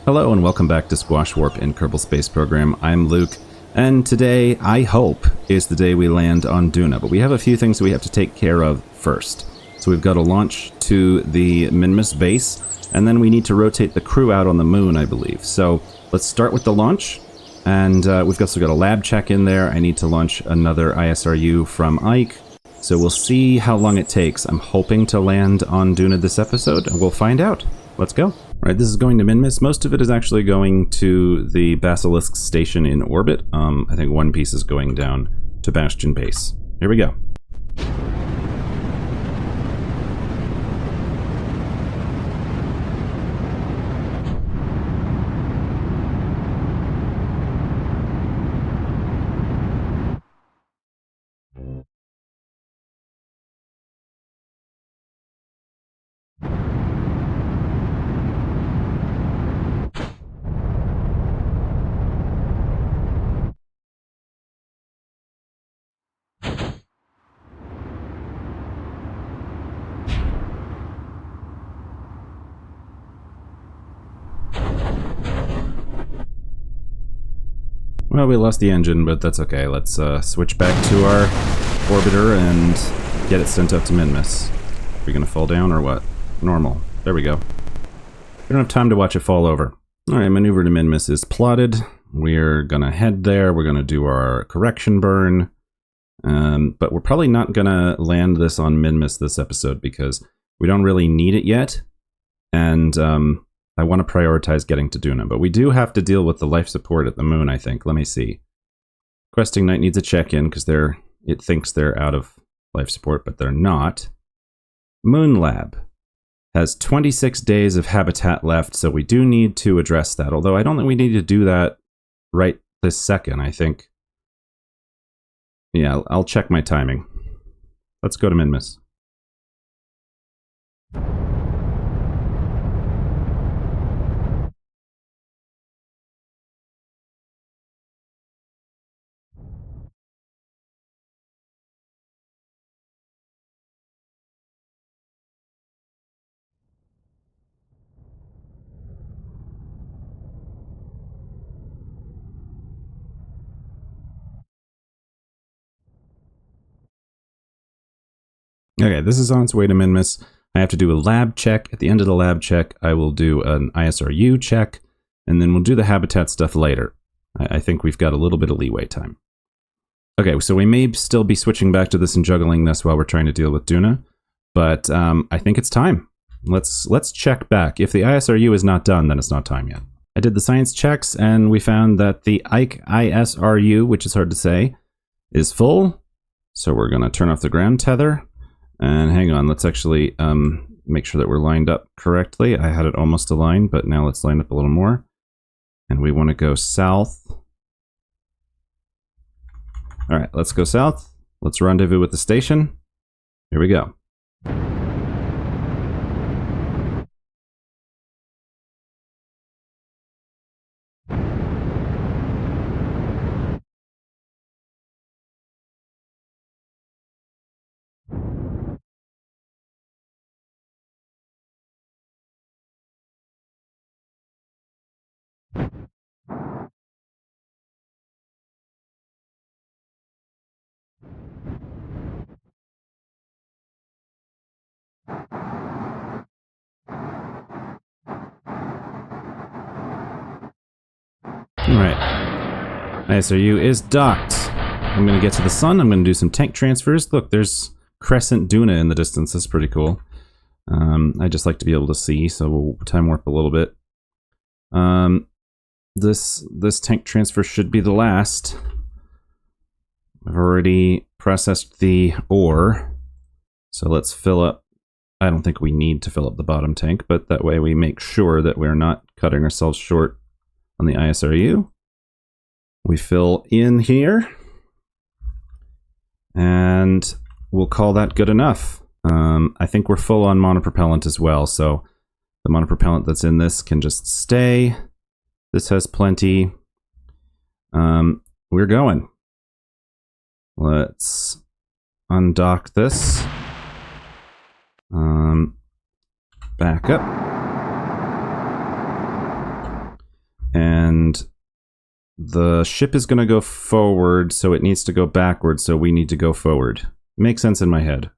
Hello and welcome back to Squashwarp in Kerbal Space Program. I'm Luke, and today, I hope, is the day we land on Duna, but we have a few things we have to take care of first. So we've got to launch to the Minmus base, and then we need to rotate the crew out on the moon, I believe. So let's start with the launch, and we've also got a lab check in there. I need to launch another ISRU from Ike, so we'll see how long it takes. I'm hoping to land on Duna this episode, and we'll find out. Let's go. All right, this is going to Minmus. Most of it is actually going to the Basilisk station in orbit. I think one piece is going down to Bastion Base. Here we go. Well, we lost the engine, but that's okay. Let's switch back to our orbiter and get it sent up to Minmus. Are we gonna fall down or what? Normal. There we go. We don't have time to watch it fall over. Alright, maneuver to Minmus is plotted. We're gonna head there. We're gonna do our correction burn. But we're probably not gonna land this on Minmus this episode because we don't really need it yet. And I want to prioritize getting to Duna, but we do have to deal with the life support at the moon, I think. Let me see. Questing Knight needs a check-in because it thinks they're out of life support, but they're not. Moon Lab has 26 days of habitat left, so we do need to address that. Although I don't think we need to do that right this second, I think. Yeah, I'll check my timing. Let's go to Minmus. Okay, this is on its way to Minmus. I have to do a lab check. At the end of the lab check, I will do an ISRU check, and then we'll do the habitat stuff later. I think we've got a little bit of leeway time. Okay, so we may still be switching back to this and juggling this while we're trying to deal with Duna, but I think it's time. Let's check back. If the ISRU is not done, then it's not time yet. I did the science checks, and we found that the Ike ISRU, which is hard to say, is full. So we're going to turn off the ground tether. And hang on, let's actually make sure that we're lined up correctly. I had it almost aligned, but now let's line up a little more. And we want to go south. All right, let's go south. Let's rendezvous with the station. Here we go. Alright, ISRU is docked. I'm going to get to the sun, I'm going to do some tank transfers. Look, there's Crescent Duna in the distance, that's pretty cool. I just like to be able to see, so we'll time warp a little bit. This tank transfer should be the last. I've already processed the ore, so let's fill up. I don't think we need to fill up the bottom tank, but that way we make sure that we're not cutting ourselves short on the ISRU. We fill in here, and we'll call that good enough. I think we're full on monopropellant as well, so the monopropellant that's in this can just stay. This has plenty. We're going. Let's undock this. Back up. the ship is going to go forward, so it needs to go backward, so we need to go forward. Makes sense in my head.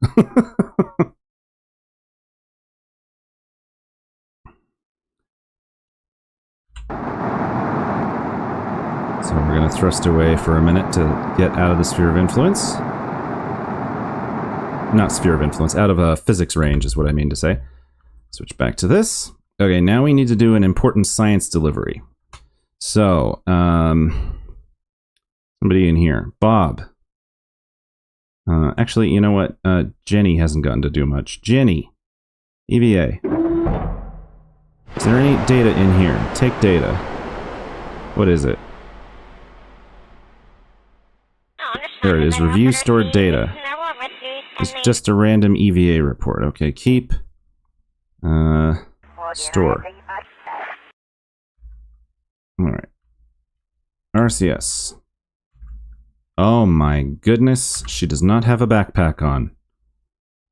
So we're going to thrust away for a minute to get out of the sphere of influence. Not sphere of influence, out of a physics range is what I mean to say. Switch back to this. Okay, now we need to do an important science delivery. So, somebody in here. Bob. Actually, you know what? Jenny hasn't gotten to do much. Jenny. EVA. Is there any data in here? Take data. What is it? There it is. Review stored data. It's just a random EVA report. Okay, keep. Store. Alright. RCS. Oh my goodness, she does not have a backpack on.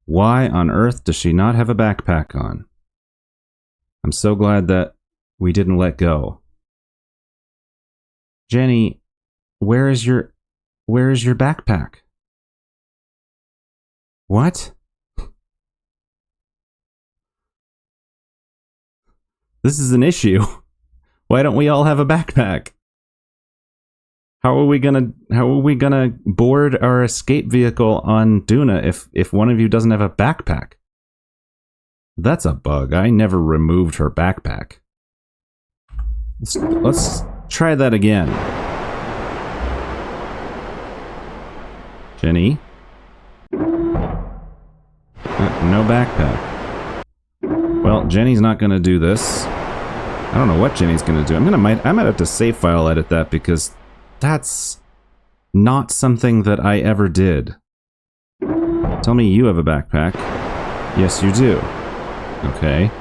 Why on earth does she not have a backpack on? I'm so glad that we didn't let go. Jenny, where is your backpack? What? This is an issue. Why don't we all have a backpack? How are we gonna board our escape vehicle on Duna if one of you doesn't have a backpack? That's a bug. I never removed her backpack. Let's try that again. Jenny? No backpack. Well, Jenny's not gonna do this. I don't know what Jenny's gonna do. I might have to save file edit that because that's not something that I ever did. Tell me you have a backpack. Yes, you do. Okay.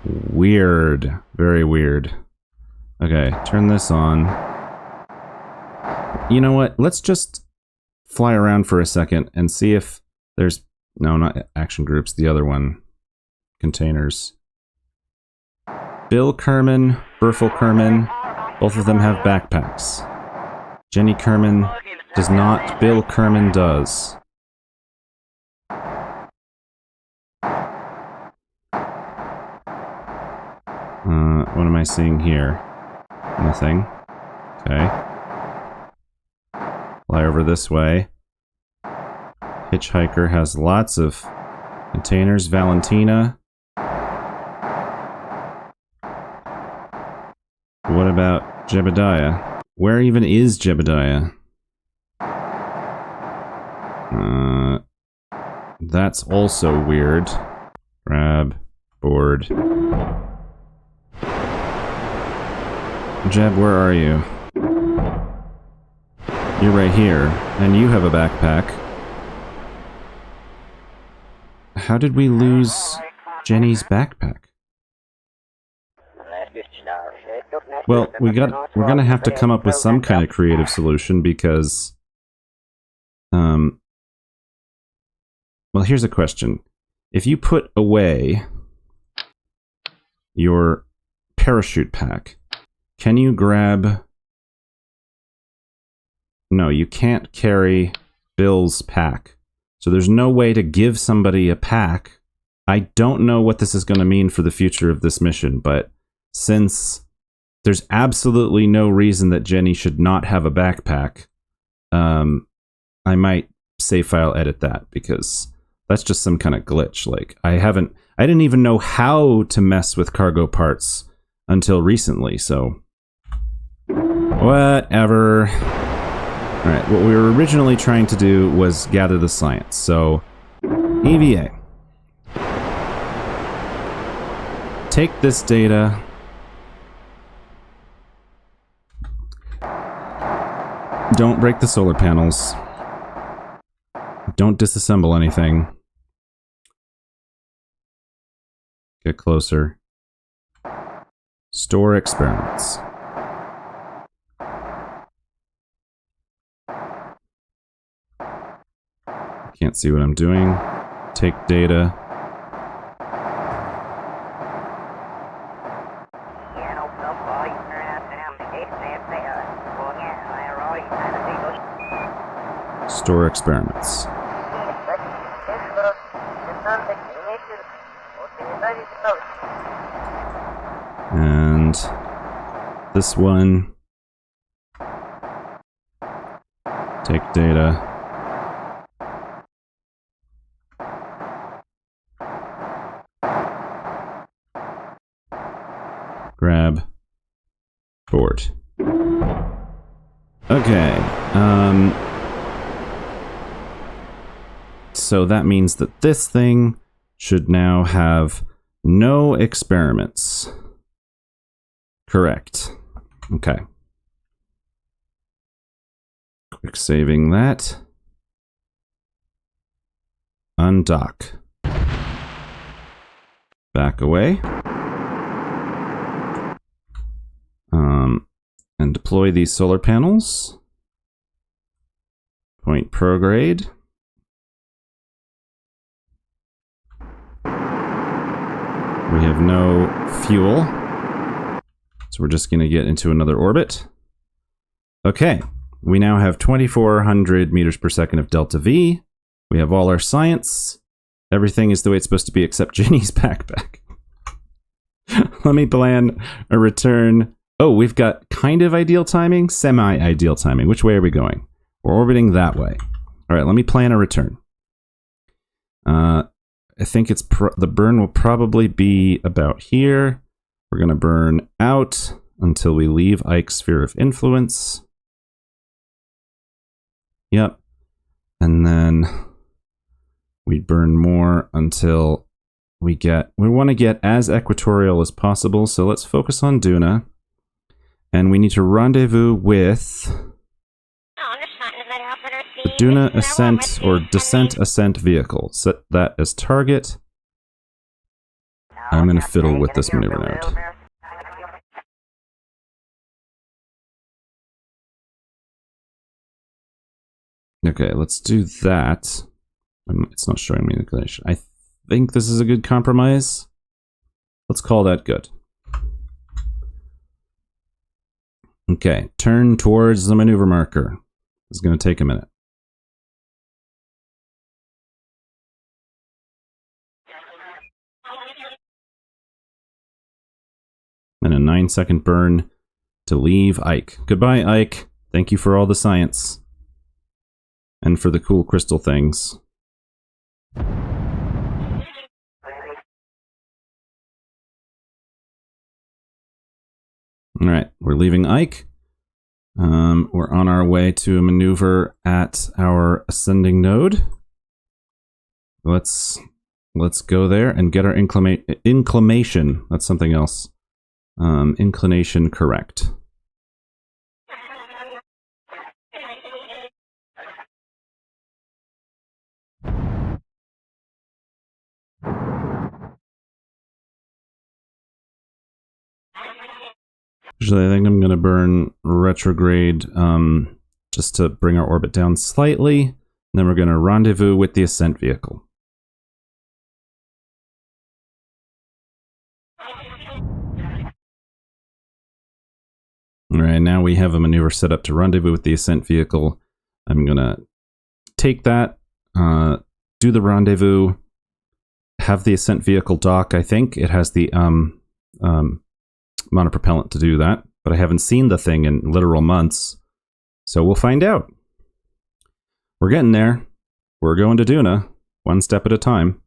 Weird. Very weird. Okay, turn this on. You know what? Let's just fly around for a second and see if there's... No, not action groups. The other one. Containers. Bill Kerman, Berfel Kerman, both of them have backpacks. Jenny Kerman does not. Bill Kerman does. What am I seeing here? Nothing. Okay. Fly over this way. Hitchhiker has lots of containers. Valentina. What about Jebediah? Where even is Jebediah? That's also weird. Grab. Board. Jeb, where are you? You're right here, and you have a backpack. How did we lose Jenny's backpack? Well, we're gonna have to come up with some kind of creative solution because... Well, here's a question. If you put away your parachute pack, can you grab... No, you can't carry Bill's pack. So there's no way to give somebody a pack. I don't know what this is going to mean for the future of this mission, but since there's absolutely no reason that Jenny should not have a backpack, I might save file edit that because that's just some kind of glitch. Like, I didn't even know how to mess with cargo parts until recently, so whatever. Alright, what we were originally trying to do was gather the science, so EVA. Take this data. Don't break the solar panels. Don't disassemble anything. Get closer. Store experiments. Can't see what I'm doing. Take data. Store experiments. And this one, take data. Grab board. Okay. So that means that this thing should now have no experiments. Correct. Okay. Quick saving that. Undock. Back away. And deploy these solar panels. Point prograde. We have no fuel. So we're just going to get into another orbit. Okay. We now have 2,400 meters per second of delta V. We have all our science. Everything is the way it's supposed to be except Ginny's backpack. Let me plan a return. Oh, we've got kind of ideal timing, semi-ideal timing. Which way are we going? We're orbiting that way. All right, let me plan a return. I think it's the burn will probably be about here. We're going to burn out until we leave Ike's sphere of influence. Yep. And then we burn more until we want to get as equatorial as possible. So let's focus on Duna. And we need to rendezvous with the Duna ascent or descent ascent vehicle. Set that as target. I'm going to fiddle with this maneuver node. Okay, let's do that. It's not showing me the inclination. I think this is a good compromise. Let's call that good. Okay, turn towards the maneuver marker. It's going to take a minute. And a 9-second burn to leave Ike. Goodbye, Ike. Thank you for all the science. And for the cool crystal things. Alright, we're leaving Ike. We're on our way to a maneuver at our ascending node. Let's go there and get our inclination. That's something else. Inclination correct. Usually I think I'm going to burn retrograde just to bring our orbit down slightly. And then we're going to rendezvous with the ascent vehicle. Alright, now we have a maneuver set up to rendezvous with the ascent vehicle. I'm going to take that, do the rendezvous, have the ascent vehicle dock, I think. It has the monopropellant to do that, but I haven't seen the thing in literal months, so we'll find out. We're getting there. We're going to Duna, one step at a time.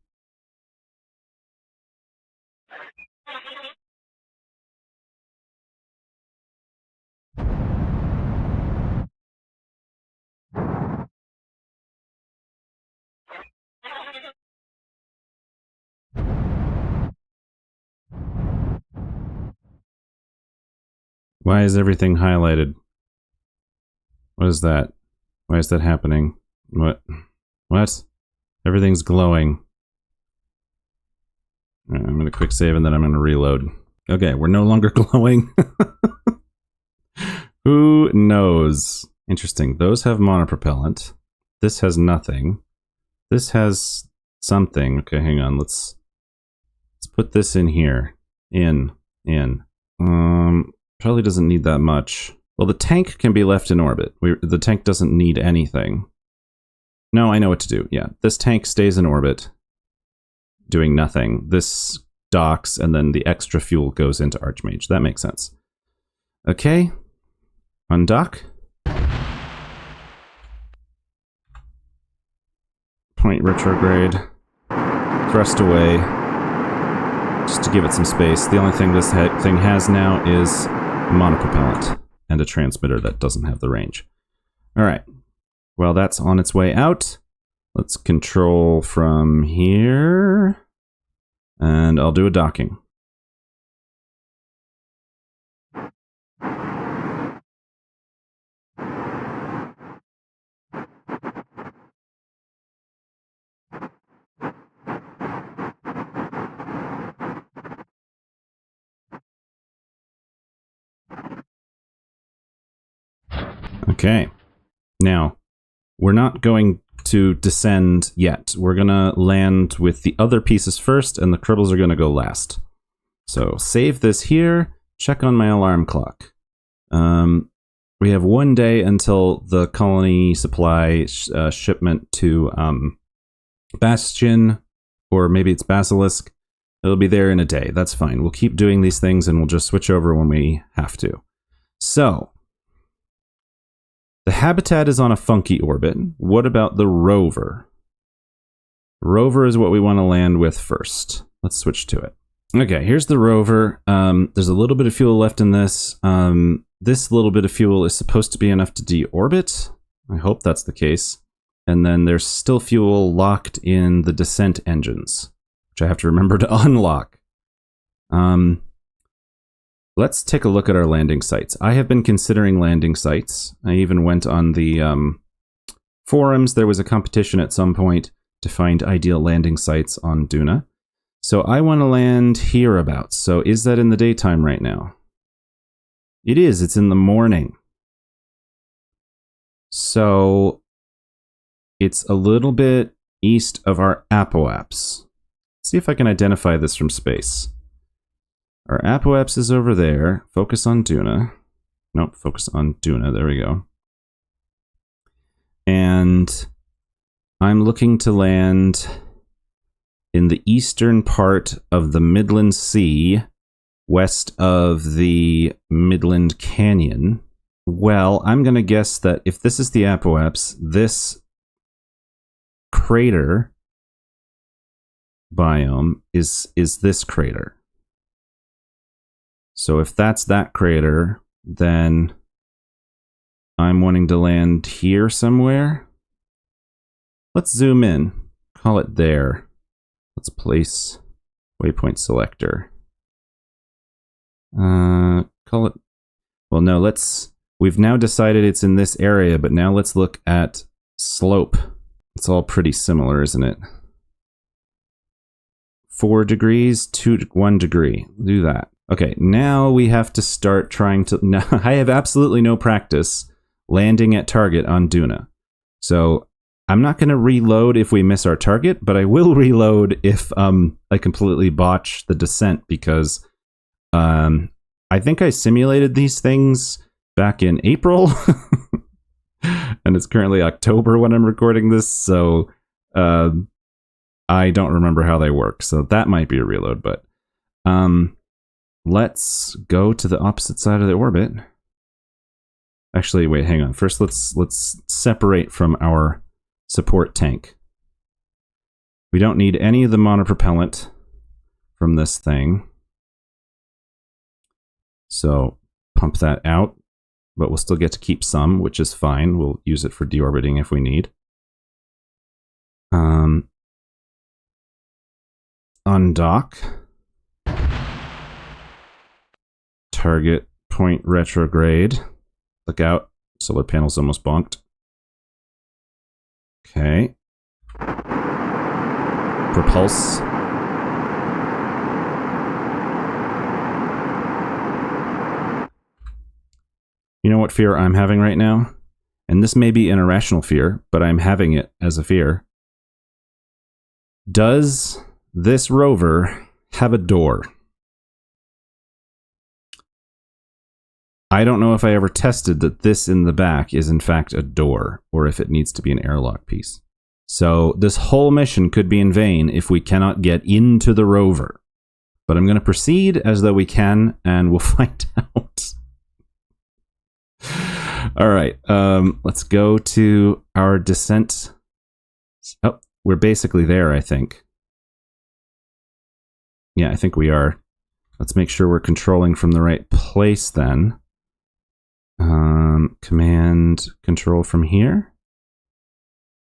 Why is everything highlighted? What is that? Why is that happening? What? What? Everything's glowing. Right, I'm going to quick save and then I'm going to reload. Okay, we're no longer glowing. Who knows? Interesting. Those have monopropellant. This has nothing. This has something. Okay, hang on. Let's put this in here. In. Probably doesn't need that much. Well, the tank can be left in orbit. The tank doesn't need anything. No, I know what to do. Yeah, this tank stays in orbit, doing nothing. This docks, and then the extra fuel goes into Archmage. That makes sense. Okay. Undock. Point retrograde. Thrust away. Just to give it some space. The only thing this thing has now is monopropellant and a transmitter that doesn't have the range. Alright. Well, that's on its way out. Let's control from here. And I'll do a docking. Okay. Now, we're not going to descend yet. We're going to land with the other pieces first, and the Kerbals are going to go last. So, save this here. Check on my alarm clock. We have 1 day until the colony supply shipment to Bastion, or maybe it's Basilisk. It'll be there in a day. That's fine. We'll keep doing these things, and we'll just switch over when we have to. So, the habitat is on a funky orbit. What about the rover? Rover is what we want to land with first. Let's switch to it. Okay, here's the rover. There's a little bit of fuel left in this. This little bit of fuel is supposed to be enough to deorbit. I hope that's the case. And then there's still fuel locked in the descent engines, which I have to remember to unlock. Let's take a look at our landing sites. I have been considering landing sites. I even went on the forums. There was a competition at some point to find ideal landing sites on Duna. So I want to land hereabouts. So is that in the daytime right now? It is. It's in the morning. So it's a little bit east of our apoaps. See if I can identify this from space. Our apoaps is over there. Focus on Duna. Nope, focus on Duna. There we go. And I'm looking to land in the eastern part of the Midland Sea, west of the Midland Canyon. Well, I'm going to guess that if this is the apoaps, this crater biome is this crater. So if that's that crater, then I'm wanting to land here somewhere. Let's zoom in. Call it there. Let's place waypoint selector. Call it... Well, no, we've now decided it's in this area, but now let's look at slope. It's all pretty similar, isn't it? 4 degrees, 1 degree. Do that. Okay, now we have to start trying to... Now, I have absolutely no practice landing at target on Duna. So I'm not going to reload if we miss our target, but I will reload if I completely botch the descent, because I think I simulated these things back in April. And it's currently October when I'm recording this, so I don't remember how they work. So that might be a reload, but... let's go to the opposite side of the orbit. Actually, wait, hang on. First, let's separate from our support tank. We don't need any of the monopropellant from this thing. So, pump that out. But we'll still get to keep some, which is fine. We'll use it for deorbiting if we need. Undock. Target point retrograde. Look out. Solar panel's almost bonked. Okay. Propulse. You know what fear I'm having right now? And this may be an irrational fear, but I'm having it as a fear. Does this rover have a door? I don't know if I ever tested that this in the back is in fact a door, or if it needs to be an airlock piece. So this whole mission could be in vain if we cannot get into the rover. But I'm going to proceed as though we can, and we'll find out. All right, let's go to our descent. Oh, we're basically there, I think. Yeah, I think we are. Let's make sure we're controlling from the right place then. Command control from here.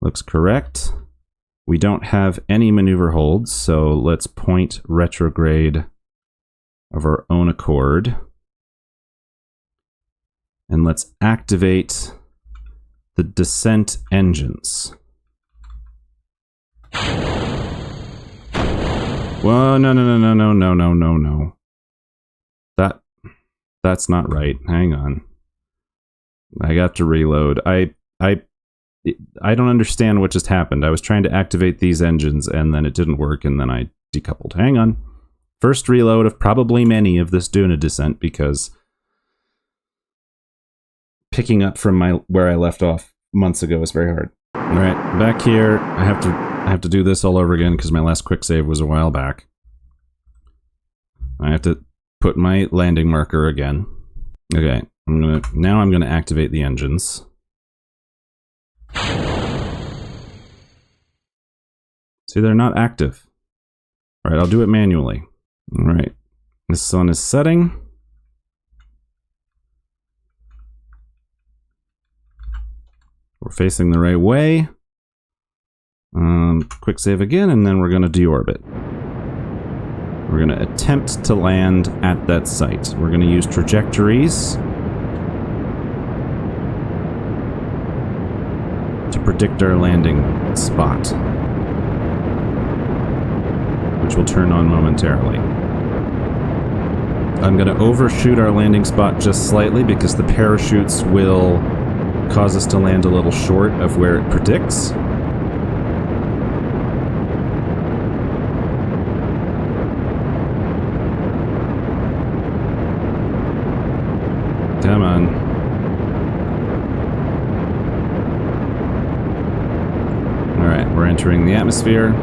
Looks correct. We don't have any maneuver holds, so let's point retrograde of our own accord. And let's activate the descent engines. Whoa, no. That's not right. Hang on. I got to reload. I don't understand what just happened. I was trying to activate these engines and then it didn't work and then I decoupled. Hang on. First reload of probably many of this Duna descent because picking up from where I left off months ago is very hard. All right, back here. I have to do this all over again because my last quick save was a while back. I have to put my landing marker again. Okay, now I'm gonna activate the engines. See, they're not active. All right, I'll do it manually. All right, the sun is setting. We're facing the right way. Quick save again, and then we're going to deorbit. We're going to attempt to land at that site. We're going to use trajectories to predict our landing spot, which will turn on momentarily. I'm going to overshoot our landing spot just slightly because the parachutes will cause us to land a little short of where it predicts. Come on. Alright, we're entering the atmosphere.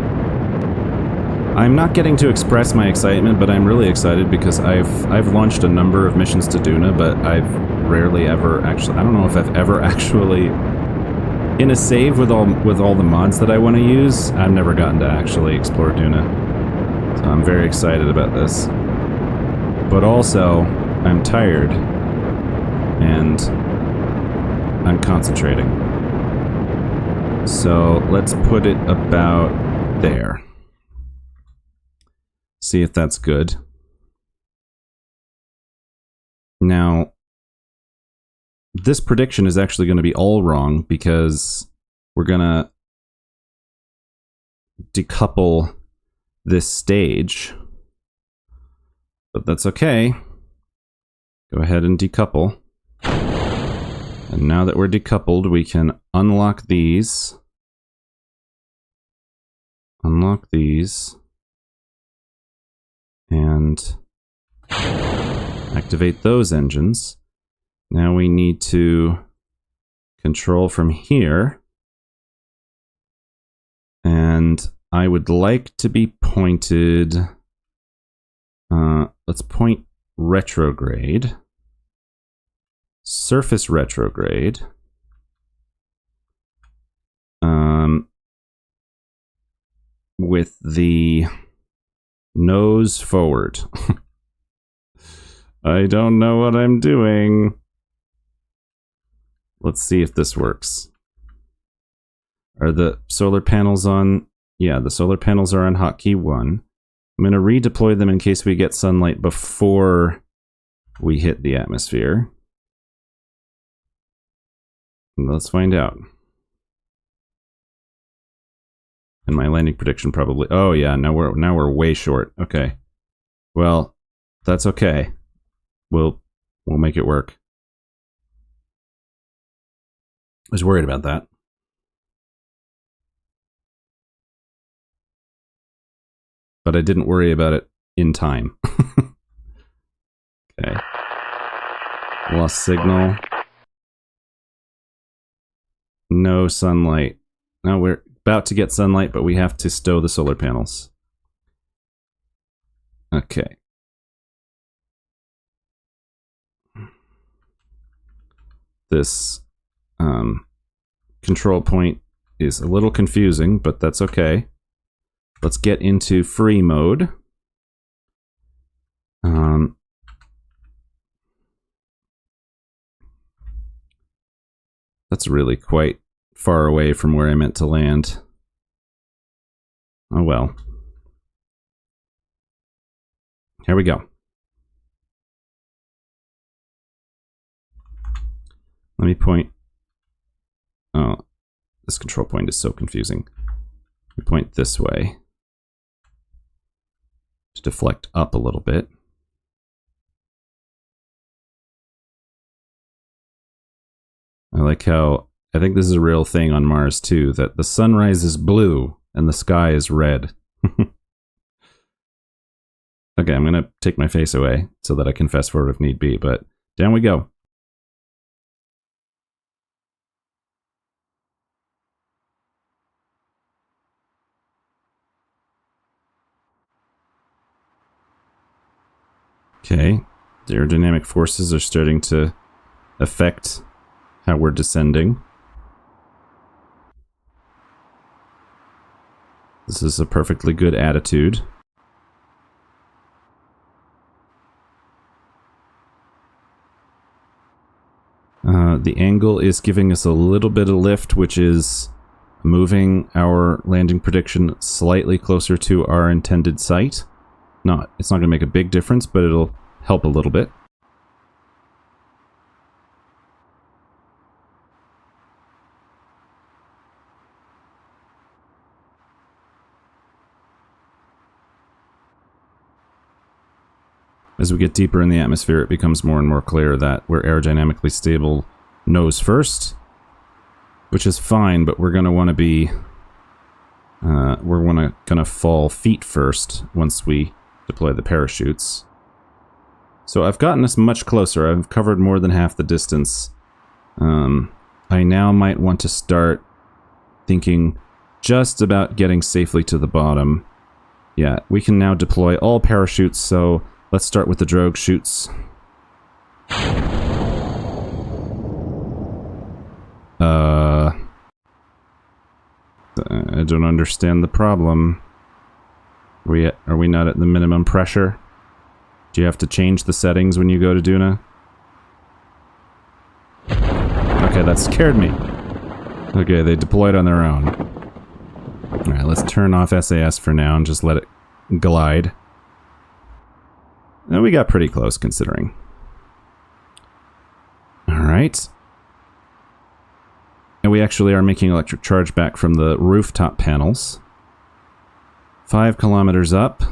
I'm not getting to express my excitement, but I'm really excited because I've launched a number of missions to Duna, but I've rarely ever actually, I don't know if I've ever actually, in a save with all the mods that I want to use, I've never gotten to actually explore Duna. So I'm very excited about this. But also, I'm tired. And I'm concentrating. So let's put it about there. See if that's good. Now, this prediction is actually going to be all wrong because we're going to decouple this stage. But that's okay. Go ahead and decouple. And now that we're decoupled, we can unlock these. Unlock these. And activate those engines. Now we need to control from here. And I would like to be pointed... let's point retrograde. Surface retrograde. With the nose forward. I don't know what I'm doing. Let's see if this works. Are the solar panels on? Yeah, the solar panels are on hotkey 1. I'm going to redeploy them in case we get sunlight before we hit the atmosphere. Let's find out. And my landing prediction probably... Oh yeah, now we're way short. Okay. Well, that's okay. We'll make it work. I was worried about that. But I didn't worry about it in time. Okay. Lost signal. No sunlight. No, about to get sunlight, but we have to stow the solar panels. Okay. This control point is a little confusing, but that's okay. Let's get into free mode. That's really quite far away from where I meant to land. Oh well. Here we go. Let me point. Oh, this control point is so confusing. We point this way to deflect up a little bit. I like how, I think this is a real thing on Mars too, that the sunrise is blue and the sky is red. Okay, I'm gonna take my face away so that I can fast forward if need be, but down we go. Okay, the aerodynamic forces are starting to affect how we're descending. This is a perfectly good attitude. The angle is giving us a little bit of lift, which is moving our landing prediction slightly closer to our intended site. It's not going to make a big difference, but it'll help a little bit. As we get deeper in the atmosphere, it becomes more and more clear that we're aerodynamically stable nose first, which is fine, but we're going to want to be... we're gonna fall feet first once we deploy the parachutes. So I've gotten us much closer. I've covered more than half the distance. I now might want to start thinking just about getting safely to the bottom. Yeah, we can now deploy all parachutes, so let's start with the drogue chutes. I don't understand the problem. Are we not at the minimum pressure? Do you have to change the settings when you go to Duna? Okay, that scared me. Okay, they deployed on their own. Alright, let's turn off SAS for now and just let it glide. And we got pretty close, considering. Alright. And we actually are making electric charge back from the rooftop panels. 5 kilometers up.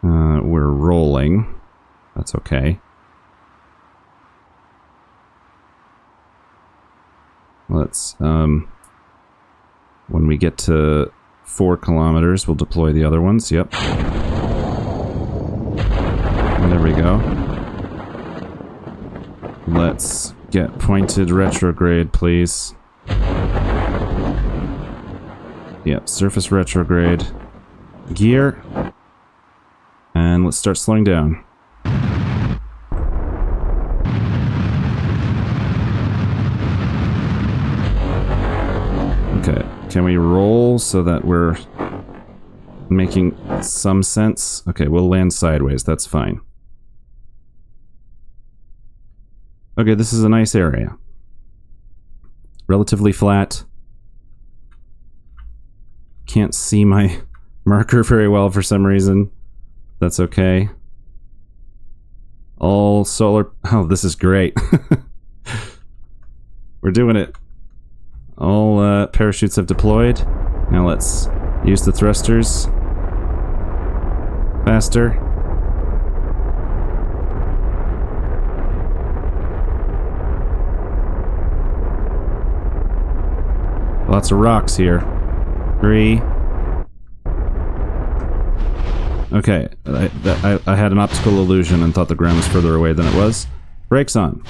We're rolling. That's okay. Let's, when we get to 4 kilometers, we'll deploy the other ones. Yep. There we go. Let's get pointed retrograde, please. Yep, surface retrograde. Gear. And let's start slowing down. Okay, can we roll so that we're making some sense? Okay, we'll land sideways, that's fine. Okay, this is a nice area. Relatively flat. Can't see my marker very well for some reason. That's okay. All solar... Oh, this is great. We're doing it. All parachutes have deployed. Now let's use the thrusters. Faster. Lots of rocks here. 3. Okay, I had an optical illusion and thought the ground was further away than it was. Brakes on.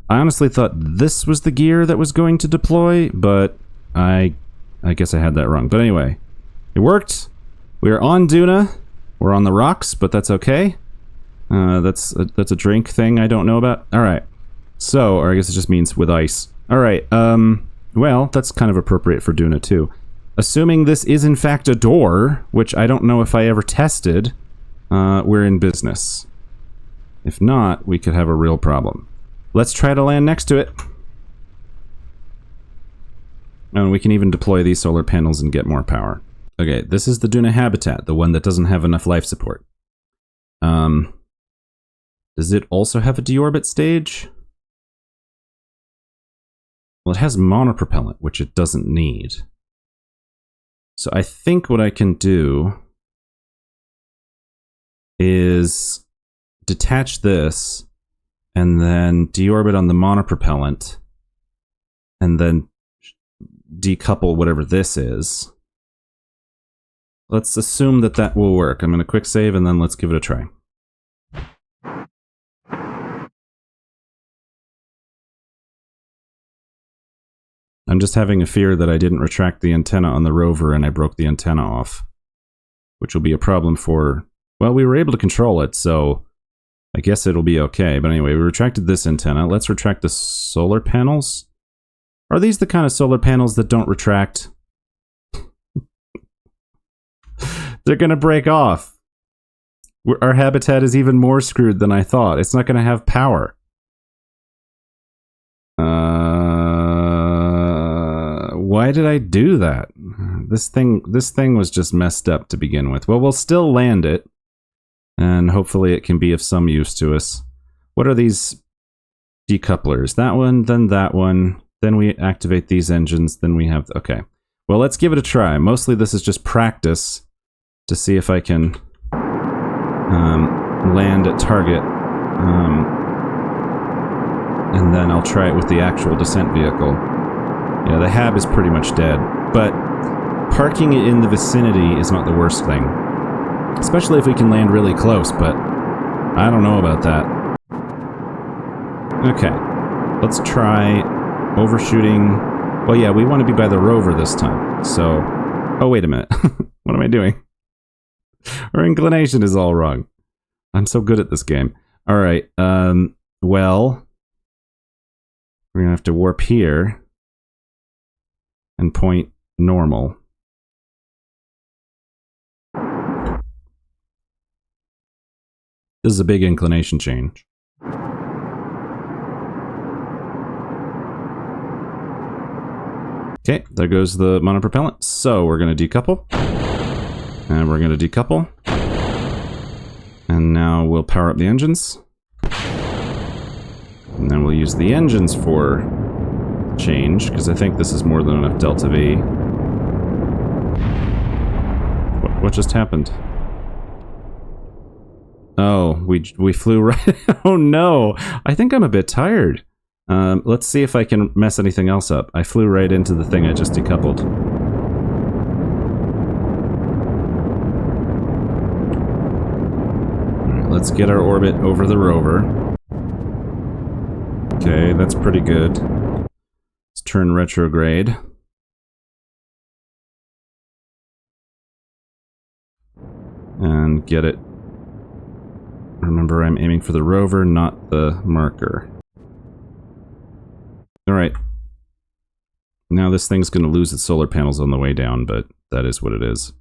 I honestly thought this was the gear that was going to deploy, but I guess I had that wrong. But anyway, it worked. We are on Duna. We're on the rocks, but that's okay. That's a drink thing I don't know about. All right. So, or I guess it just means with ice. All right. Well, that's kind of appropriate for Duna too. Assuming this is in fact a door, which I don't know if I ever tested, we're in business. If not, we could have a real problem. Let's try to land next to it. And we can even deploy these solar panels and get more power. Okay, this is the Duna habitat, the one that doesn't have enough life support. Does it also have a deorbit stage? Well, it has monopropellant, which it doesn't need. So I think what I can do is detach this and then deorbit on the monopropellant and then decouple whatever this is. Let's assume that that will work. I'm going to quick save and then let's give it a try. I'm just having a fear that I didn't retract the antenna on the rover and I broke the antenna off, which will be a problem for... Well, we were able to control it, so I guess it'll be okay. But anyway, we retracted this antenna. Let's retract the solar panels. Are these the kind of solar panels that don't retract? They're going to break off. Our habitat is even more screwed than I thought. It's not going to have power. Why did I do that? This thing was just messed up to begin with. Well, we'll still land it. And hopefully it can be of some use to us. What are these decouplers? That one, then that one. Then we activate these engines. Then we have... Okay. Well, let's give it a try. Mostly this is just practice to see if I can land at target. And then I'll try it with the actual descent vehicle. Yeah, the hab is pretty much dead. But parking it in the vicinity is not the worst thing. Especially if we can land really close, but I don't know about that. Okay, let's try overshooting. Well, yeah, we want to be by the rover this time, so... Oh, wait a minute. What am I doing? Our inclination is all wrong. I'm so good at this game. Alright, well... We're gonna have to warp here. And point normal. This is a big inclination change. Okay, there goes the monopropellant. So we're going to decouple. And we're going to decouple. And now we'll power up the engines. And then we'll use the engines for change, because I think this is more than enough delta V. What just happened? Oh, we flew right... Oh no! I think I'm a bit tired. Let's see if I can mess anything else up. I flew right into the thing I just decoupled. Alright, let's get our orbit over the rover. Okay, that's pretty good. Let's turn retrograde. And get it. Remember, I'm aiming for the rover, not the marker. Alright. Now this thing's going to lose its solar panels on the way down, but that is what it is.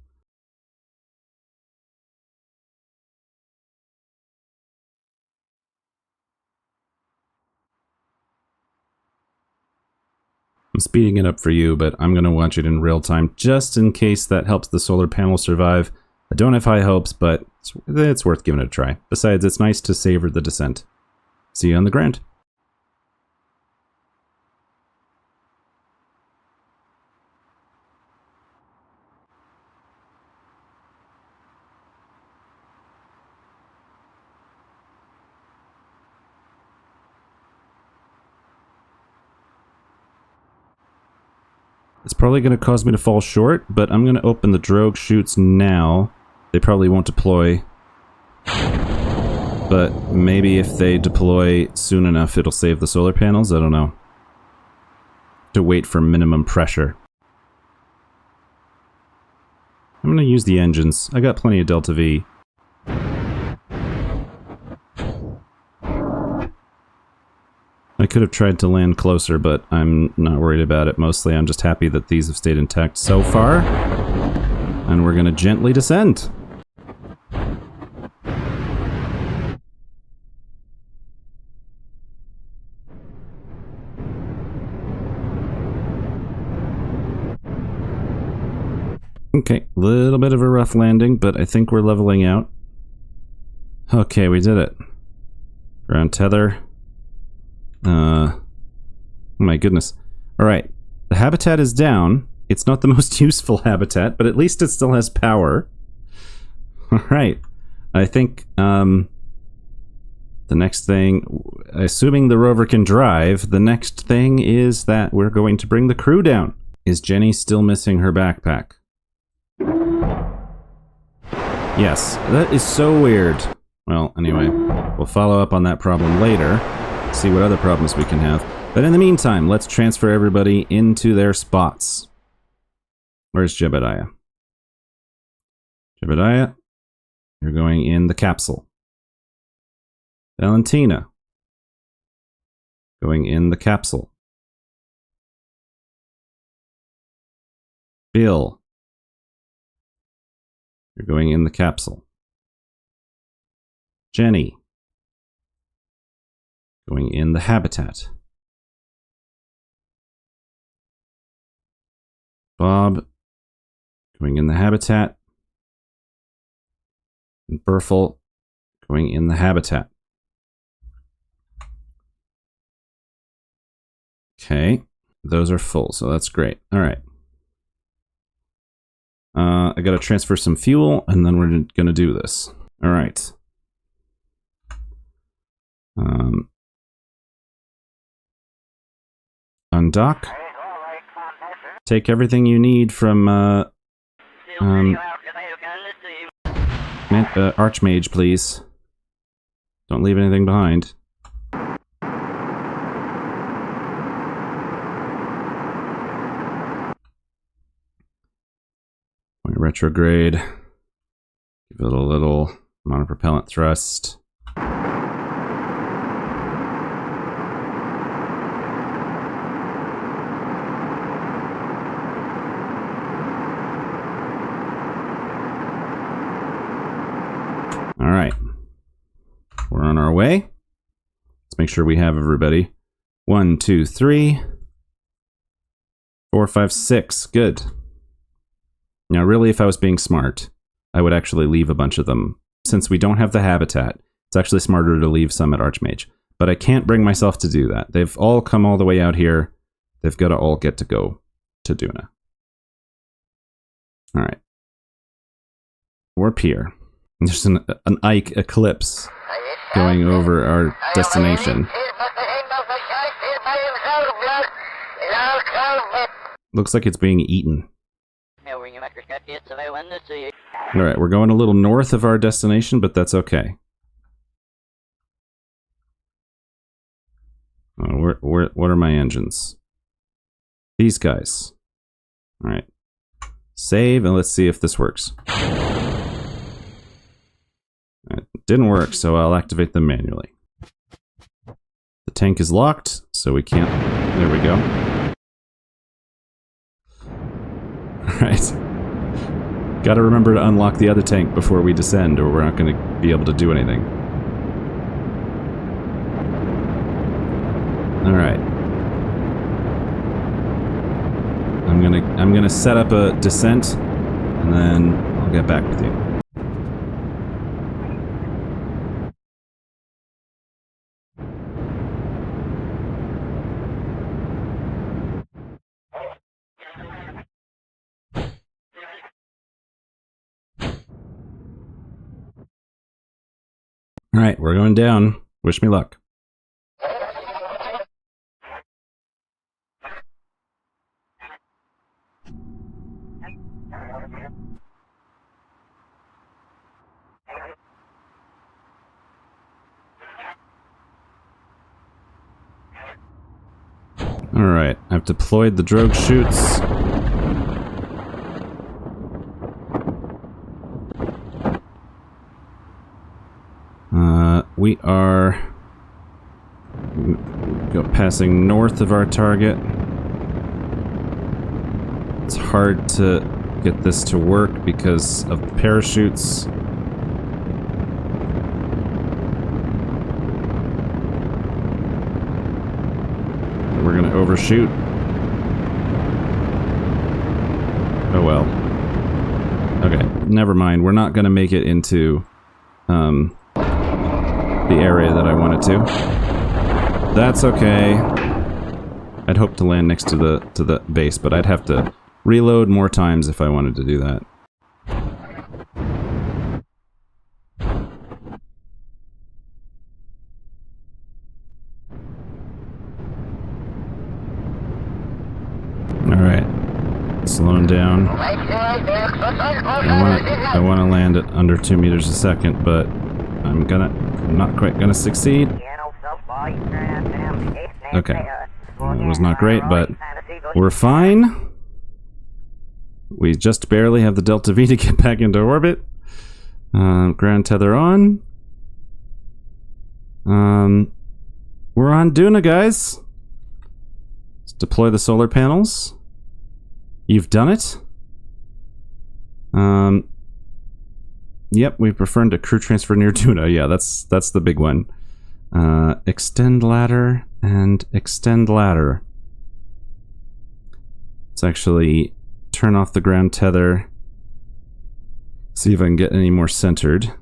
I'm speeding it up for you, but I'm going to watch it in real time just in case that helps the solar panel survive. I don't have high hopes, but it's worth giving it a try. Besides, it's nice to savor the descent. See you on the ground. It's probably going to cause me to fall short, but I'm going to open the drogue chutes now. They probably won't deploy. But maybe if they deploy soon enough, it'll save the solar panels? I don't know. To wait for minimum pressure. I'm gonna use the engines. I got plenty of Delta V. I could have tried to land closer, but I'm not worried about it. Mostly I'm just happy that these have stayed intact so far. And we're gonna gently descend. Okay, a little bit of a rough landing, but I think we're leveling out. Okay, we did it. Ground tether. Oh my goodness. Alright, the habitat is down. It's not the most useful habitat, but at least it still has power. Alright, I think, the next thing, assuming the rover can drive, the next thing is that we're going to bring the crew down. Is Jenny still missing her backpack? Yes, that is so weird. Well, anyway, we'll follow up on that problem later, see what other problems we can have. But in the meantime, let's transfer everybody into their spots. Where's Jebediah? Jebediah, you're going in the capsule. Valentina, going in the capsule. Bill, you're going in the capsule. Jenny, going in the habitat. Bob, going in the habitat. And Berfel, going in the habitat. Okay, those are full, so that's great. All right. I gotta transfer some fuel, and then we're gonna do this. All right. Undock. Take everything you need from Archmage, please. Don't leave anything behind. Point retrograde. Give it a little monopropellant thrust. All right, we're on our way. Let's make sure we have everybody. 1, 2, 3, 4, 5, 6. Good. Now, really, if I was being smart, I would actually leave a bunch of them. Since we don't have the habitat, it's actually smarter to leave some at Archmage. But I can't bring myself to do that. They've all come all the way out here. They've got to all get to go to Duna. All right. Warp here. There's an Ike eclipse going over our destination. Looks like it's being eaten. Alright, we're going a little north of our destination, but that's okay. What are my engines? These guys. Alright. Save, and let's see if this works. It didn't work, so I'll activate them manually. The tank is locked, so we can't... There we go. Alright. Gotta remember to unlock the other tank before we descend, or we're not gonna be able to do anything. Alright. I'm gonna set up a descent, and then I'll get back with you. Alright, we're going down. Wish me luck. Alright, I've deployed the drogue chutes. We are passing north of our target. It's hard to get this to work because of the parachutes. We're gonna overshoot. Oh well. Okay, never mind. We're not gonna make it into the area that I wanted to. That's okay. I'd hope to land next to the base, but I'd have to reload more times if I wanted to do that. Alright. Slowing down. I want to land at under 2 meters a second, but I'm not quite gonna succeed. Okay. It was not great, but we're fine. We just barely have the Delta V to get back into orbit. Ground tether on. We're on Duna, guys. Let's deploy the solar panels. You've done it. Yep, we prefer to crew transfer near Duna. Yeah, that's the big one. Extend ladder and extend ladder. Let's actually turn off the ground tether. See if I can get any more centered.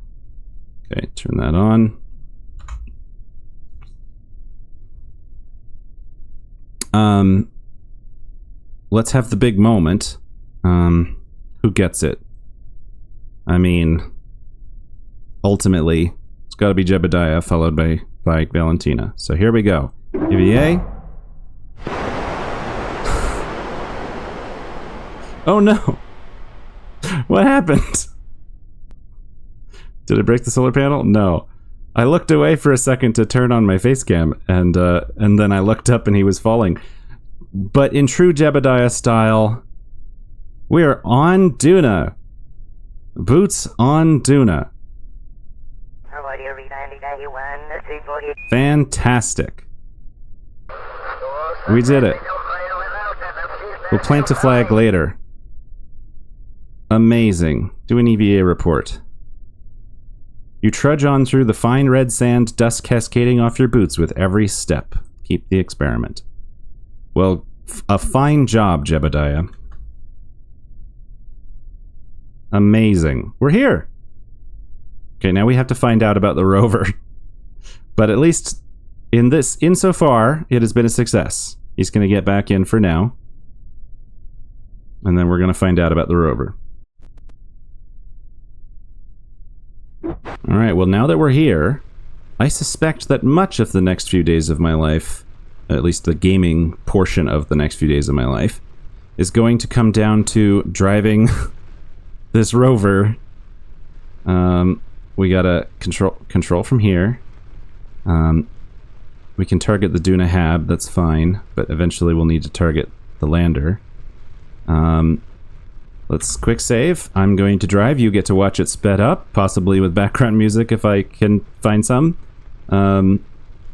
Okay, turn that on. Let's have the big moment. Who gets it? I mean, ultimately, it's got to be Jebediah, followed by Valentina. So here we go. EVA. Oh no! What happened? Did it break the solar panel? No. I looked away for a second to turn on my face cam, and then I looked up and he was falling. But in true Jebediah style, we are on Duna. Boots on Duna. Fantastic. We did it. We'll plant a flag later. Amazing. Do an EVA report. You trudge on through the fine red sand, dust cascading off your boots with every step. Keep the experiment. Well, a fine job, Jebediah. Amazing. We're here. Okay, now we have to find out about the rover. But at least insofar, it has been a success. He's going to get back in for now. And then we're going to find out about the rover. Alright, well now that we're here, I suspect that much of the next few days of my life, at least the gaming portion of the next few days of my life, is going to come down to driving this rover. We gotta control from here. We can target the Duna Hab, that's fine, but eventually we'll need to target the lander. Let's quick save. I'm going to drive. You get to watch it sped up, possibly with background music if I can find some. I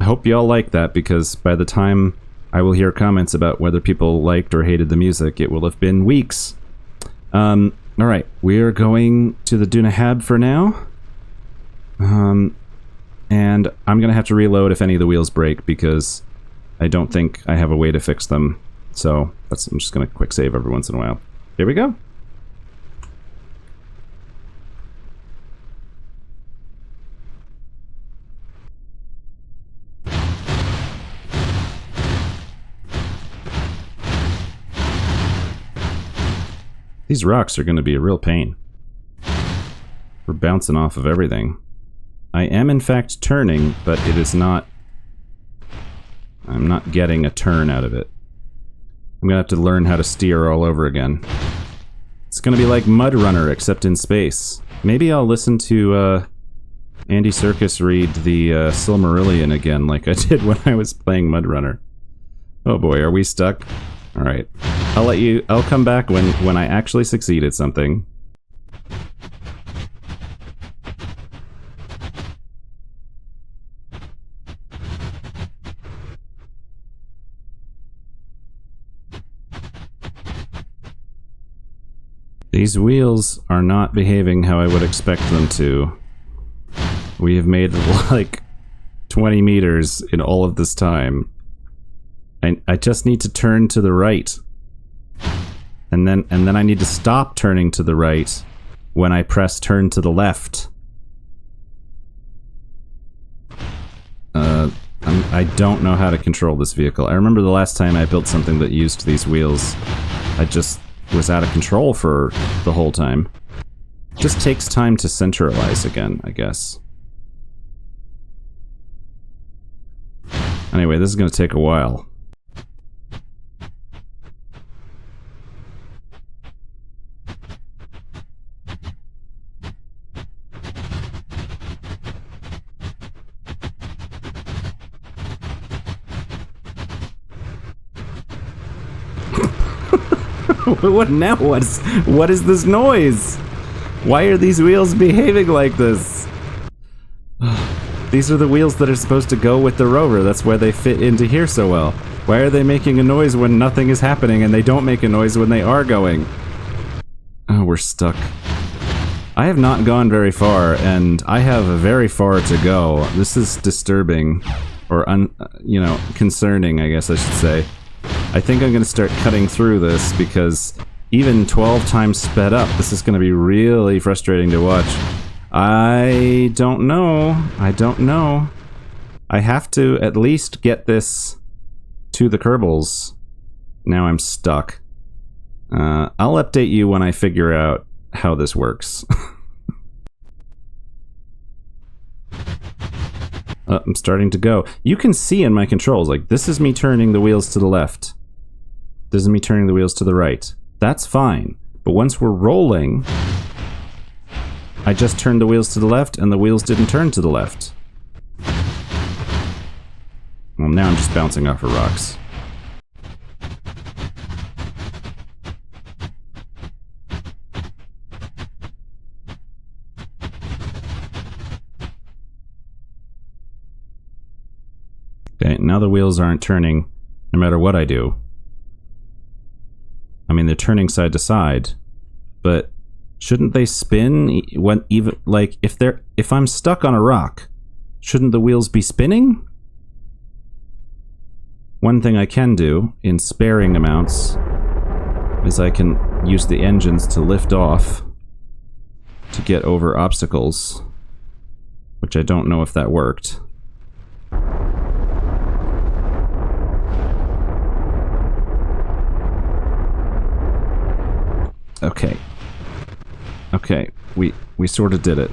hope y'all like that, because by the time I will hear comments about whether people liked or hated the music, it will have been weeks. Alright, we are going to the Duna Hab for now. And I'm going to have to reload if any of the wheels break, because I don't think I have a way to fix them. So I'm just going to quick save every once in a while. Here we go. These rocks are going to be a real pain. We're bouncing off of everything. I am in fact turning, but it is not... I'm not getting a turn out of it. I'm going to have to learn how to steer all over again. It's going to be like Mud Runner, except in space. Maybe I'll listen to Andy Serkis read the Silmarillion again, like I did when I was playing Mud Runner. Oh boy, are we stuck? Alright. I'll come back when I actually succeed at something. These wheels are not behaving how I would expect them to. We have made like 20 meters in all of this time. I just need to turn to the right. And then I need to stop turning to the right when I press turn to the left. I don't know how to control this vehicle. I remember the last time I built something that used these wheels. I just was out of control for the whole time. Just takes time to centralize again, I guess. Anyway, this is going to take a while. What is this noise? Why are these wheels behaving like this? These are the wheels that are supposed to go with the rover. That's why they fit into here so well. Why are they making a noise when nothing is happening and they don't make a noise when they are going? Oh, we're stuck. I have not gone very far, and I have very far to go. This is disturbing, or concerning, I guess I should say. I think I'm going to start cutting through this, because even 12 times sped up, this is going to be really frustrating to watch. I don't know. I have to at least get this to the Kerbals. Now I'm stuck. I'll update you when I figure out how this works. I'm starting to go. You can see in my controls, like, this is me turning the wheels to the left. This is me turning the wheels to the right. That's fine. But once we're rolling, I just turned the wheels to the left, and the wheels didn't turn to the left. Well, now I'm just bouncing off of rocks. Okay, now the wheels aren't turning no matter what I do. I mean, they're turning side to side, but shouldn't they spin when even, like, if I'm stuck on a rock, shouldn't the wheels be spinning? One thing I can do in sparing amounts is I can use the engines to lift off to get over obstacles, which I don't know if that worked. Okay. Okay, we sort of did it.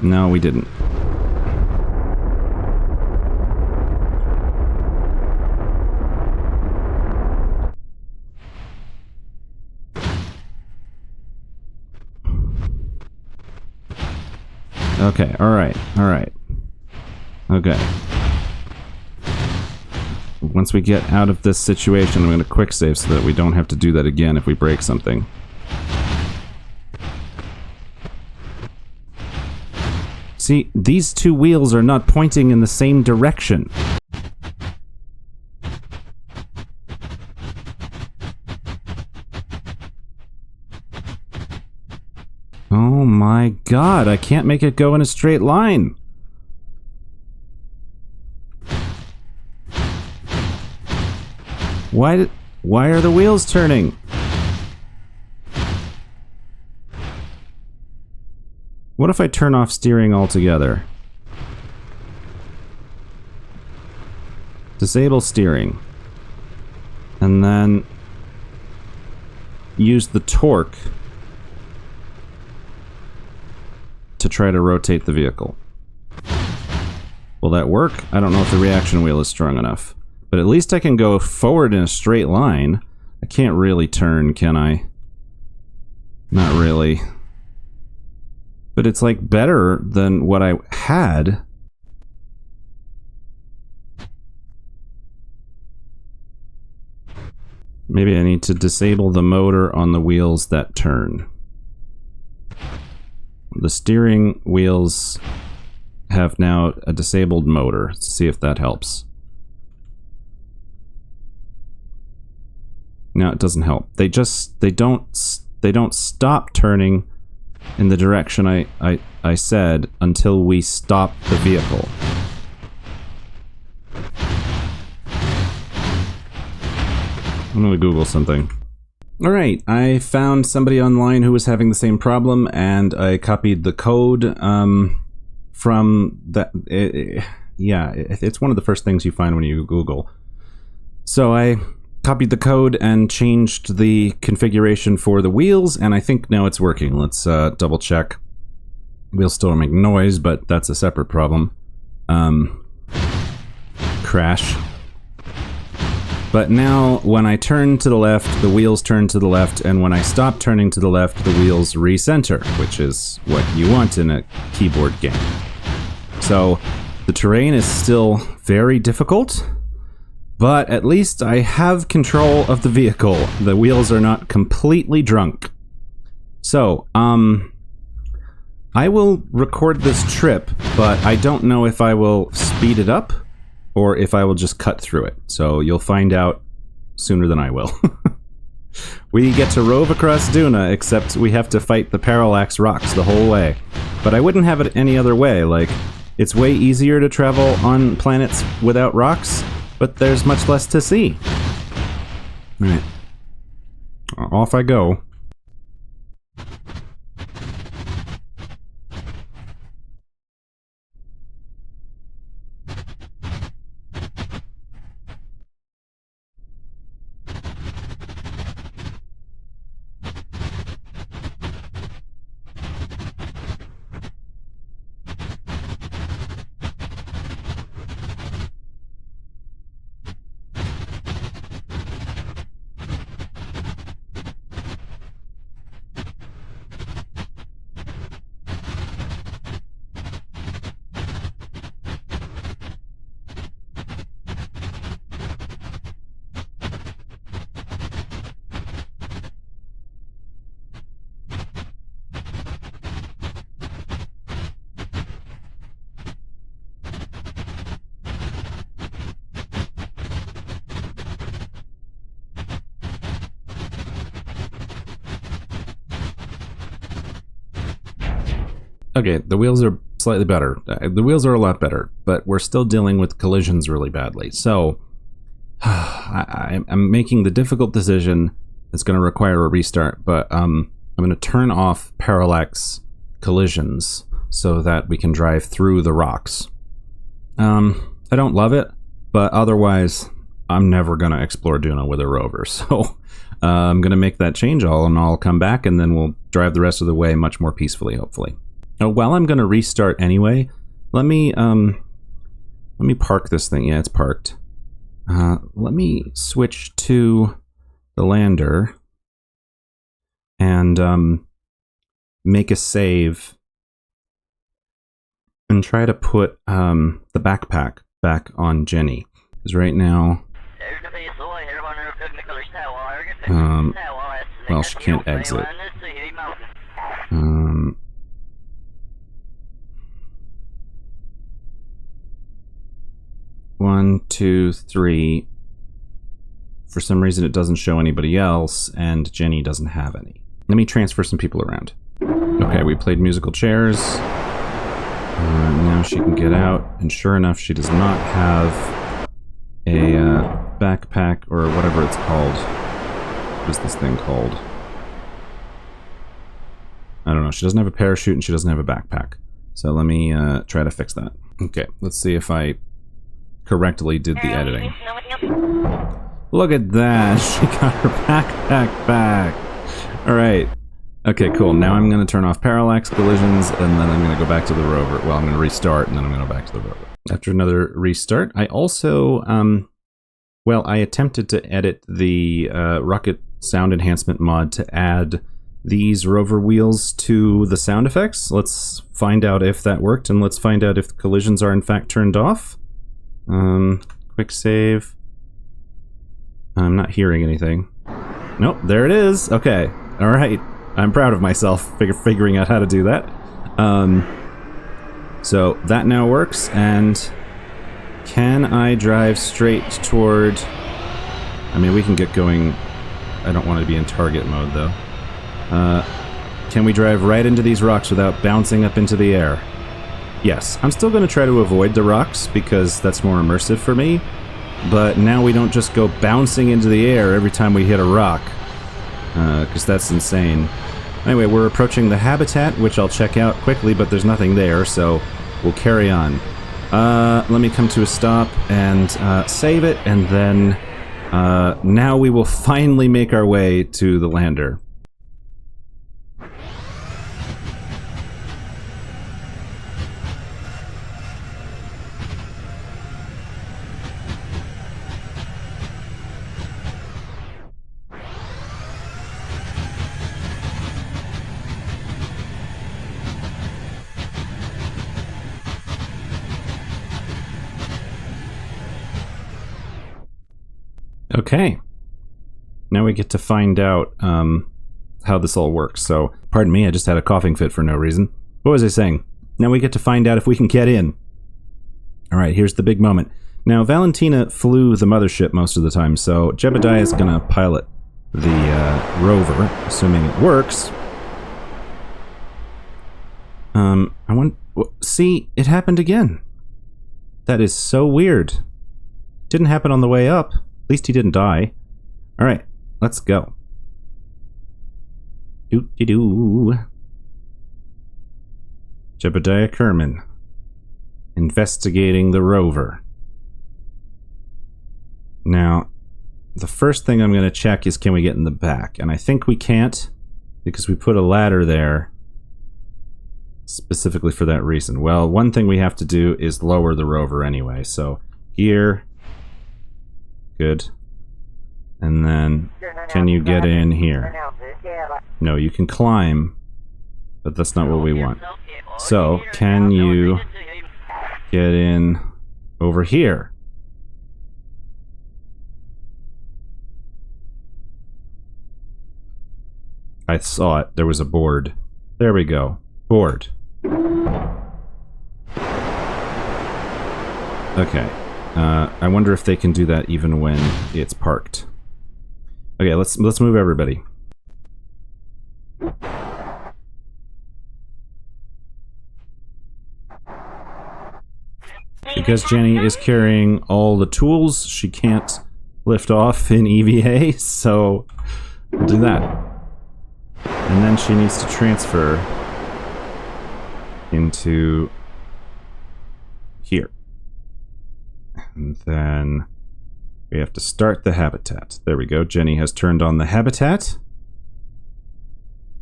No, we didn't. Okay, alright. Okay. Once we get out of this situation, I'm going to quick save so that we don't have to do that again if we break something. See, these two wheels are not pointing in the same direction. Oh my god, I can't make it go in a straight line. Why are the wheels turning? What if I turn off steering altogether? Disable steering. And then use the torque to try to rotate the vehicle. Will that work? I don't know if the reaction wheel is strong enough. But at least I can go forward in a straight line. I can't really turn, can I? Not really. But it's like better than what I had. Maybe I need to disable the motor on the wheels that turn. The steering wheels have now a disabled motor. Let's see if that helps. No, it doesn't help. They don't stop turning in the direction I said until we stop the vehicle. I'm gonna Google something. Alright, I found somebody online who was having the same problem, and I copied the code from that. It's one of the first things you find when you Google. So I copied the code and changed the configuration for the wheels, and I think now it's working. Let's double check. Wheels still make noise, but that's a separate problem. Crash. But now, when I turn to the left, the wheels turn to the left, and when I stop turning to the left, the wheels recenter, which is what you want in a keyboard game. So, the terrain is still very difficult, but at least I have control of the vehicle. The wheels are not completely drunk. So, I will record this trip, but I don't know if I will speed it up, or if I will just cut through it. So you'll find out sooner than I will. We get to rove across Duna, except we have to fight the parallax rocks the whole way. But I wouldn't have it any other way. Like, it's way easier to travel on planets without rocks, but there's much less to see. Alright. Off I go. Okay, the wheels are slightly better. The wheels are a lot better, but we're still dealing with collisions really badly. So, I'm making the difficult decision. It's going to require a restart, but I'm going to turn off parallax collisions so that we can drive through the rocks. I don't love it, but otherwise, I'm never going to explore Duna with a rover. So, I'm going to make that change and I'll come back, and then we'll drive the rest of the way much more peacefully, hopefully. Now, while I'm going to restart anyway, let me park this thing. Yeah, it's parked. Let me switch to the lander and make a save and try to put the backpack back on Jenny. Because right now, well, she can't exit. 1, 2, 3. For some reason it doesn't show anybody else, and Jenny doesn't have any. Let me transfer some people around. Okay, we played musical chairs. Now she can get out, and sure enough, she does not have a backpack, or whatever it's called. What is this thing called? I don't know. She doesn't have a parachute, and she doesn't have a backpack. So let me try to fix that. Okay, let's see if I correctly did the editing. Look at that, she got her backpack back. Alright. Okay, cool. Now I'm going to turn off parallax collisions, and then I'm going to go back to the rover. Well, I'm going to restart, and then I'm going to go back to the rover. After another restart, I also, well, I attempted to edit the rocket sound enhancement mod to add these rover wheels to the sound effects. Let's find out if that worked, and let's find out if the collisions are in fact turned off. Quick save. I'm not hearing anything. Nope, there it is. Okay, all right. I'm proud of myself figuring out how to do that. So that now works, and can I drive straight toward... I mean, we can get going... I don't want to be in target mode, though. Can we drive right into these rocks without bouncing up into the air? Yes. I'm still going to try to avoid the rocks, because that's more immersive for me. But now we don't just go bouncing into the air every time we hit a rock. Because that's insane. Anyway, we're approaching the habitat, which I'll check out quickly, but there's nothing there, so we'll carry on. Let me come to a stop and save it, and then now we will finally make our way to the lander. Okay. Now we get to find out how this all works. So, pardon me, I just had a coughing fit for no reason. What was I saying? Now we get to find out if we can get in. Alright, here's the big moment. Now, Valentina flew the mothership most of the time, so Jebediah is going to pilot the rover, assuming it works. I want... See, it happened again. That is so weird. Didn't happen on the way up. At least he didn't die. Alright, let's go. Doo-dee-doo. Jebediah Kerman. Investigating the rover. Now, the first thing I'm going to check is can we get in the back? And I think we can't, because we put a ladder there specifically for that reason. Well, one thing we have to do is lower the rover anyway. So, gear. Good. And then, can you get in here? No, you can climb, but that's not what we want. So, can you get in over here? I saw it. There was a board. There we go. Board. Okay. I wonder if they can do that even when it's parked. Okay, let's move everybody. Because Jenny is carrying all the tools, she can't lift off in EVA, so we'll do that. And then she needs to transfer into here. And then we have to start the habitat. There we go. Jenny has turned on the habitat.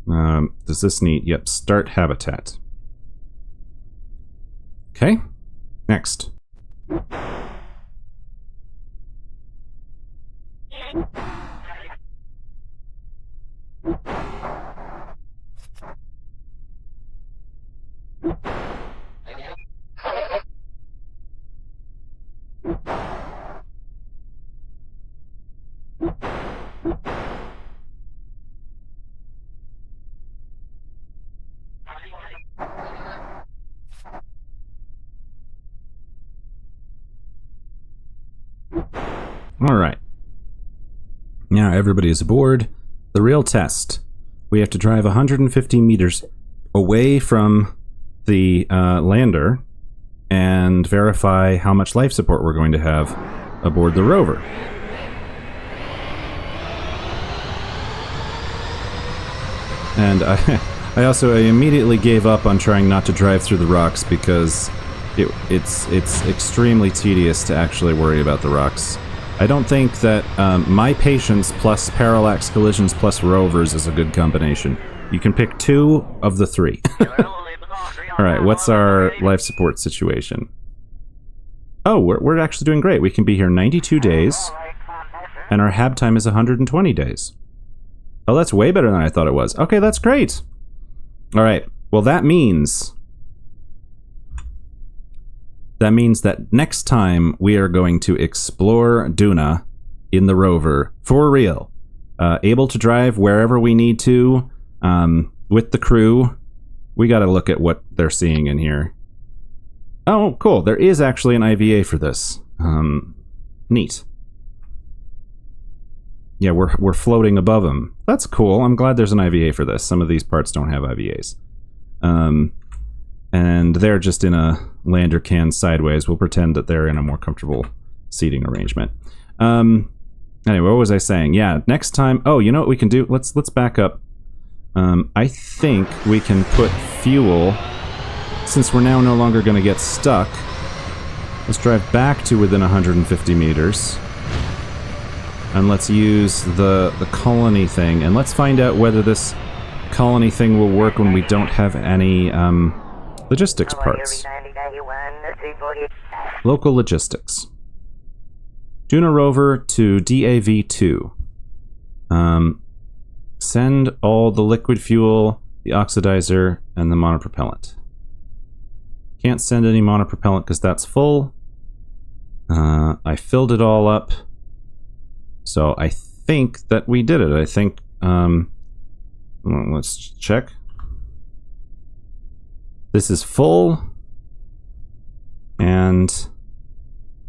Does this need... Yep, start habitat. Okay. Next. Alright. Now everybody is aboard. The real test. We have to drive 150 meters away from the lander and verify how much life support we're going to have aboard the rover. And I immediately gave up on trying not to drive through the rocks because it's extremely tedious to actually worry about the rocks. I don't think that my patience plus parallax collisions plus rovers is a good combination. You can pick 2 of the 3. Alright, what's our life support situation? Oh, we're actually doing great. We can be here 92 days, and our hab time is 120 days. Oh, that's way better than I thought it was. Okay, that's great. Alright, well that means that next time we are going to explore Duna in the rover, for real. able to drive wherever we need to with the crew. We got to look at what they're seeing in here. Oh, cool. There is actually an IVA for this. Neat. Yeah, we're floating above them. That's cool. I'm glad there's an IVA for this. Some of these parts don't have IVAs. And they're just in a lander can sideways. We'll pretend that they're in a more comfortable seating arrangement. Anyway, what was I saying? Yeah, next time... Oh, you know what we can do? Let's back up. I think we can put fuel... Since we're now no longer going to get stuck, let's drive back to within 150 meters. And let's use the colony thing. And let's find out whether this colony thing will work when we don't have any logistics parts. Local logistics. Duna rover to DAV2. Send all the liquid fuel, the oxidizer, and the monopropellant. Can't send any monopropellant because that's full. I filled it all up. So I think that we did it. I think, let's check. This is full. And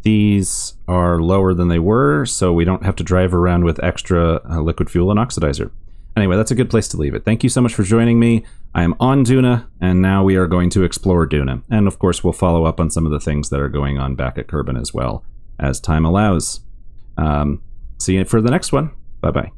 these are lower than they were, so we don't have to drive around with extra liquid fuel and oxidizer. Anyway, that's a good place to leave it. Thank you so much for joining me. I am on Duna, and now we are going to explore Duna. And of course, we'll follow up on some of the things that are going on back at Kerbin as well, as time allows. See you for the next one. Bye-bye.